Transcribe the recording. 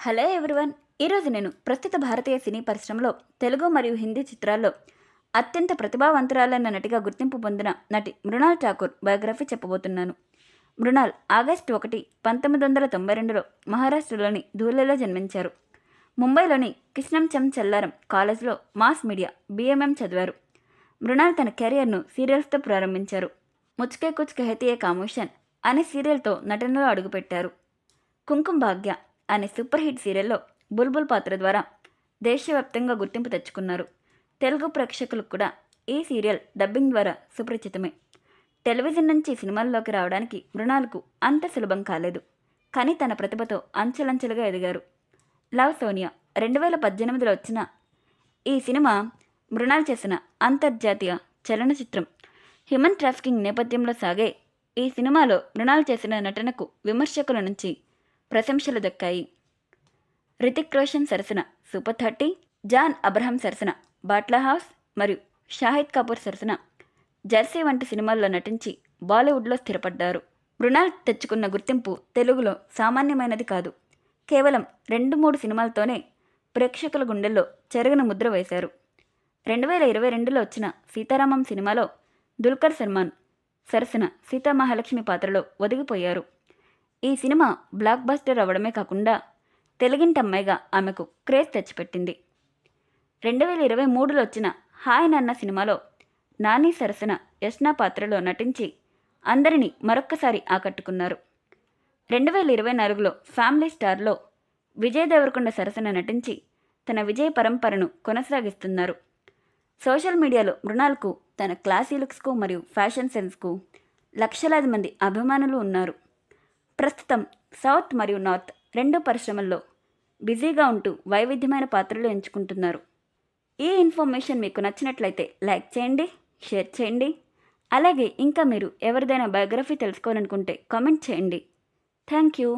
Hello everyone. ఈరోజు నేను ప్రస్తుత భారతీయ సినీ పరిశ్రమలో తెలుగు మరియు హిందీ చిత్రాల్లో అత్యంత ప్రతిభావంతురాలైన నటిగా గుర్తింపు పొందిన నటి మృణాల్ ఠాకూర్ బయోగ్రఫీ చెప్పబోతున్నాను. మృణాల్ ఆగస్టు 1, 1992లో మహారాష్ట్రలోని ధూలేలో జన్మించారు. ముంబైలోని కృష్ణంచంద్ చెల్లారం కాలేజ్లో మాస్ మీడియా BMM చదివారు. మృణాల్ తన కెరియర్ను సీరియల్స్తో ప్రారంభించారు. ముచ్కే కుచ్ కహతియే కామోషన్ అనే సీరియల్తో నటనలో అడుగుపెట్టారు. కుంకుమ్ భాగ్య అనే సూపర్ హిట్ సీరియల్లో బుల్బుల్ పాత్ర ద్వారా దేశవ్యాప్తంగా గుర్తింపు తెచ్చుకున్నారు. తెలుగు ప్రేక్షకులకు కూడా ఈ సీరియల్ డబ్బింగ్ ద్వారా సుపరిచితమే. టెలివిజన్ నుంచి సినిమాల్లోకి రావడానికి మృణాల్కు అంత సులభం కాలేదు. కానీ తన ప్రతిభతో అంచెలంచెలుగా ఎదిగారు. లవ్ సోనియా 2018లో వచ్చిన ఈ సినిమా మృణాల్ చేసిన అంతర్జాతీయ చలనచిత్రం. హ్యూమన్ ట్రాఫికింగ్ నేపథ్యంలో సాగే ఈ సినిమాలో మృణాల్ చేసిన నటనకు విమర్శకుల నుంచి ప్రశంసలు దక్కాయి. రితిక్ రోషన్ సరసన సూపర్ 30, జాన్ అబ్రహం సరసన బాట్లా హౌస్ మరియు షాహిద్ కపూర్ సరసన జెర్సీ వంటి సినిమాల్లో నటించి బాలీవుడ్లో స్థిరపడ్డారు. మృణాల్ తెచ్చుకున్న గుర్తింపు తెలుగులో సామాన్యమైనది కాదు. కేవలం 2-3 సినిమాలతోనే ప్రేక్షకుల గుండెల్లో చెరగని ముద్ర వేశారు. 2022లో వచ్చిన సీతారామం సినిమాలో దుల్కర్ సల్మాన్ సరసన సీతామహాలక్ష్మి పాత్రలో ఒదిగిపోయారు. ఈ సినిమా బ్లాక్ బస్టర్ అవ్వడమే కాకుండా తెలుగింటమ్మాయిగా ఆమెకు క్రేజ్ తెచ్చిపెట్టింది. 2023లో వచ్చిన హాయ్ నాన్న సినిమాలో నాని సరసన యష్నా పాత్రలో నటించి అందరినీ మరొక్కసారి ఆకట్టుకున్నారు. 2024లో ఫ్యామిలీ స్టార్లో విజయ్ దేవరకొండ సరసన నటించి తన విజయ పరంపరను కొనసాగిస్తున్నారు. సోషల్ మీడియాలో మృణాల్కు తన క్లాసీ లుక్స్కు మరియు ఫ్యాషన్ సెన్స్కు లక్షలాది మంది అభిమానులు ఉన్నారు. ప్రస్తుతం సౌత్ మరియు నార్త్ 2 పరిశ్రమల్లో బిజీగా ఉంటూ వైవిధ్యమైన పాత్రలు ఎంచుకుంటున్నారు. ఈ ఇన్ఫర్మేషన్ మీకు నచ్చినట్లయితే లైక్ చేయండి, షేర్ చేయండి. అలాగే ఇంకా మీరు ఎవరిదైనా బయోగ్రఫీ తెలుసుకోవాలనుకుంటే కామెంట్ చేయండి. Thank you.